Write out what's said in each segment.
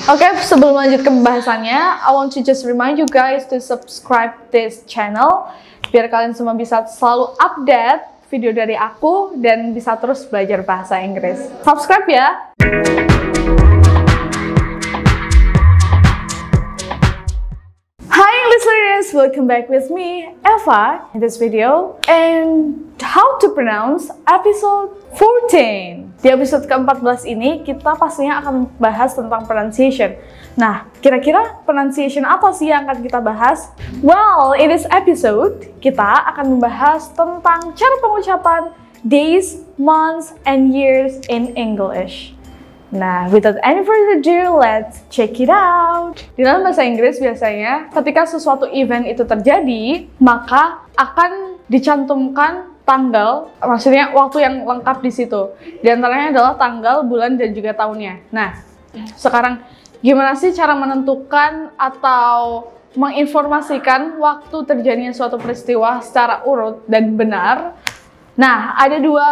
Oke, sebelum lanjut ke pembahasannya, I want to just remind you guys to subscribe this channel biar kalian semua bisa selalu update video dari aku dan bisa terus belajar bahasa Inggris. Subscribe ya! Hi listeners, welcome back with me, Eva, in this video and how to pronounce episode 14. Di episode ke-14 ini kita pastinya akan bahas tentang pronunciation. Nah, kira-kira pronunciation apa sih yang akan kita bahas? Well, in this episode kita akan membahas tentang cara pengucapan days, months, and years in English. Nah, without any further ado, let's check it out. Di dalam bahasa Inggris biasanya, ketika sesuatu event itu terjadi, maka akan dicantumkan tanggal, maksudnya waktu yang lengkap di situ. Di antaranya adalah tanggal, bulan, dan juga tahunnya. Nah, sekarang gimana sih cara menentukan atau menginformasikan waktu terjadinya suatu peristiwa secara urut dan benar? Nah, ada dua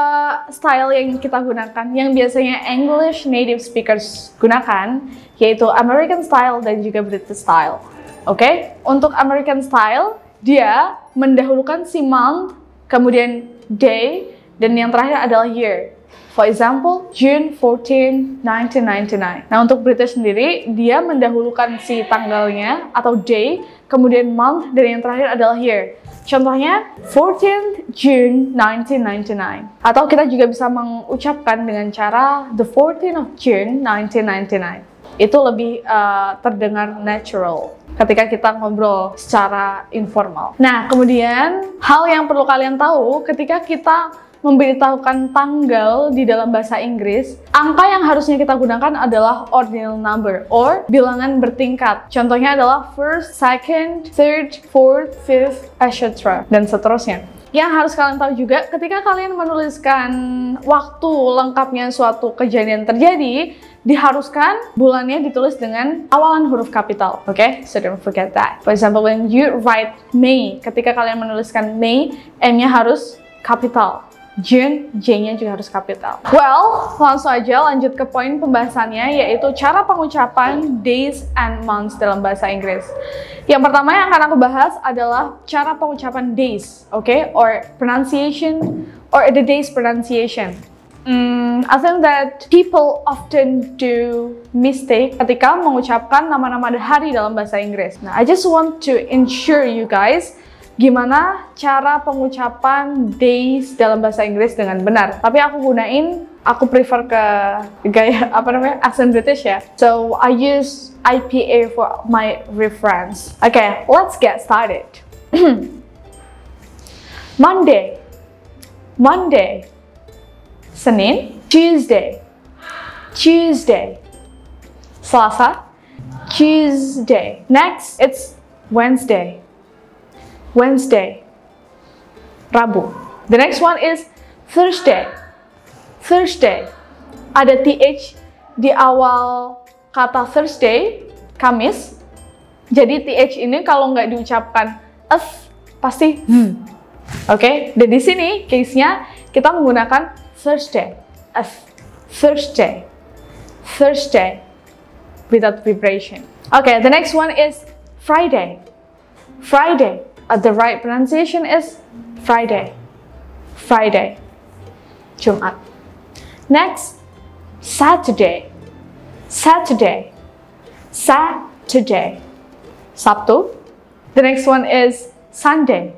style yang kita gunakan, yang biasanya English native speakers gunakan, yaitu American style dan juga British style. Oke? Untuk American style, dia mendahulukan si month, kemudian day, dan yang terakhir adalah year. For example, June 14, 1999. Nah, untuk British sendiri, dia mendahulukan si tanggalnya atau day, kemudian month, dan yang terakhir adalah year. Contohnya, 14th June 1999. Atau kita juga bisa mengucapkan dengan cara the 14th of June 1999. Itu lebih terdengar natural ketika kita ngobrol secara informal. Nah, kemudian hal yang perlu kalian tahu ketika kita memberitahukan tanggal di dalam bahasa Inggris, angka yang harusnya kita gunakan adalah ordinal number or bilangan bertingkat. Contohnya adalah first, second, third, fourth, fifth, etc. dan seterusnya. Yang harus kalian tahu juga ketika kalian menuliskan waktu lengkapnya suatu kejadian terjadi, diharuskan bulannya ditulis dengan awalan huruf kapital. Oke? So don't forget that. For example, when you write May, ketika kalian menuliskan May, M-nya harus kapital. June, J-nya juga harus kapital. Well, langsung aja lanjut ke poin pembahasannya, yaitu cara pengucapan days and months dalam bahasa Inggris. Yang pertama yang akan aku bahas adalah cara pengucapan days, okay? Or pronunciation, or the days pronunciation. I think that people often do mistake ketika mengucapkan nama-nama hari dalam bahasa Inggris. Nah, I just want to ensure you guys gimana cara pengucapan days dalam bahasa Inggris dengan benar. Tapi aku prefer ke gaya accent British ya. So I use IPA for my reference. Okay, let's get started. Monday, Senin, Tuesday, Selasa, Tuesday. Next, it's Wednesday, Rabu. The next one is Thursday. Ada TH di awal kata Thursday, Kamis. Jadi TH ini kalau nggak diucapkan pasti Oke? Dan di sini case-nya kita menggunakan Thursday. Thursday without vibration. Okay, the next one is Friday. The right pronunciation is Friday. Jumat. Next, Saturday. Sabtu. The next one is Sunday.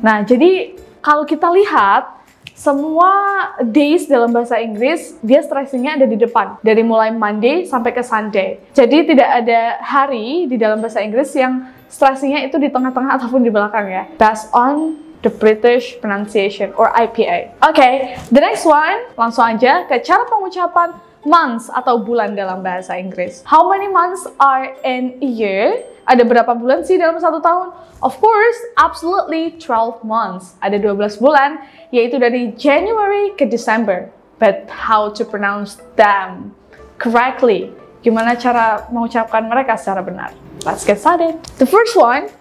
Nah, jadi kalau kita lihat semua days dalam bahasa Inggris, dia stressingnya ada di depan. Dari mulai Monday sampai ke Sunday. Jadi tidak ada hari di dalam bahasa Inggris yang stressingnya itu di tengah-tengah ataupun di belakang ya. Based on the British pronunciation or IPA. Okay, the next one, langsung aja ke cara pengucapan months atau bulan dalam bahasa Inggris. How many months are in a year? Ada berapa bulan sih dalam satu tahun? Of course, absolutely 12 months. Ada 12 bulan, yaitu dari January ke December. But how to pronounce them correctly? Gimana cara mengucapkan mereka secara benar? Let's get started. The first one,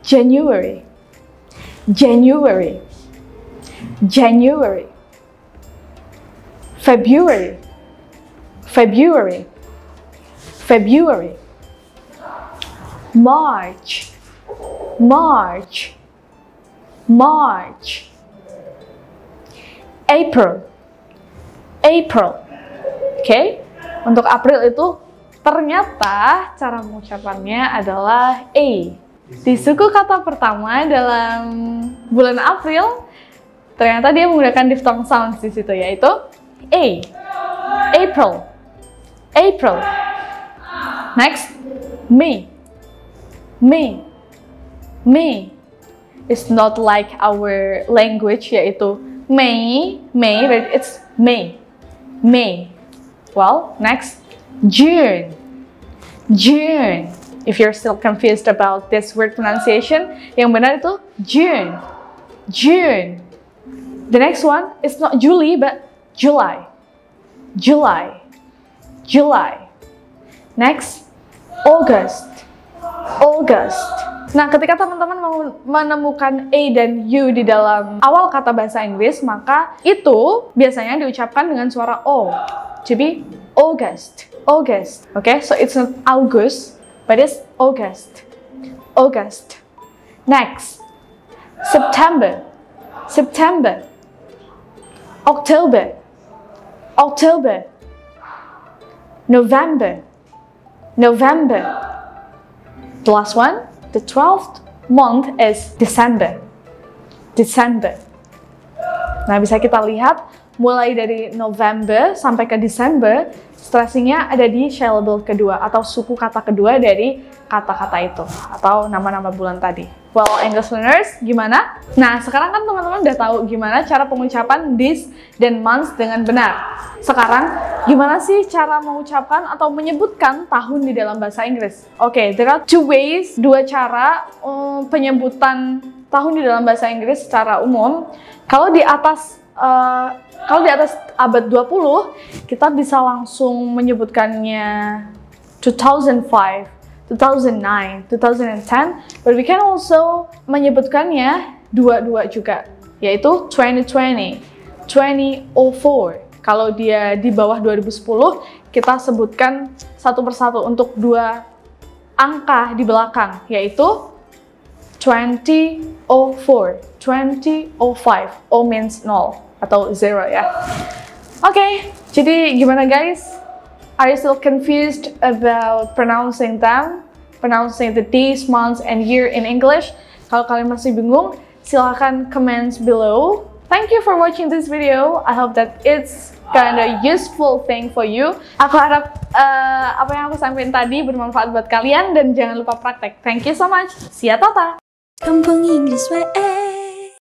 January. February. February, February. March, March, March. April, April. Oke, untuk April itu ternyata cara mengucapannya adalah A. Di suku kata pertama dalam bulan April, ternyata dia menggunakan diphthong sounds di situ, yaitu A. April, April. Next, May, May, May. It's not like our language, yaitu May, but it's May, May. Well, next, June, June. If you're still confused about this word pronunciation, yang benar itu June, June. The next one is not July, but July, July, July. Next, August, August. Nah, ketika teman-teman mau menemukan A dan U di dalam awal kata bahasa Inggris, maka itu biasanya diucapkan dengan suara O. Jadi, August, August. Okay, so it's not August, but it's August, August. Next, September, September. October, October. November, November. The last one, the 12th month is December, December. Nah, bisa kita lihat mulai dari November sampai ke December, stressingnya ada di syllable kedua atau suku kata kedua dari kata-kata itu atau nama-nama bulan tadi. Well, English learners, gimana? Nah, sekarang kan teman-teman udah tahu gimana cara pengucapan this dan months dengan benar. Sekarang, gimana sih cara mengucapkan atau menyebutkan tahun di dalam bahasa Inggris? Oke, there are two ways, dua cara penyebutan tahun di dalam bahasa Inggris secara umum. Kalau di atas abad 20, kita bisa langsung menyebutkannya 2005, 2009, 2010, but we can also menyebutkannya dua-dua juga, yaitu 2020, 2004. Kalau dia di bawah 2010, kita sebutkan satu persatu untuk dua angka di belakang, yaitu 2004, 2005. O means 0 atau 0 ya. Oke, jadi gimana guys? Are you still confused about pronouncing them? Pronouncing the days, months, and year in English? Kalau kalian masih bingung, silahkan comments below. Thank you for watching this video. I hope that it's kind of useful thing for you. Aku harap apa yang aku sampaikan tadi bermanfaat buat kalian dan jangan lupa praktek. Thank you so much. See ya, Tata. Kampung Inggris WE.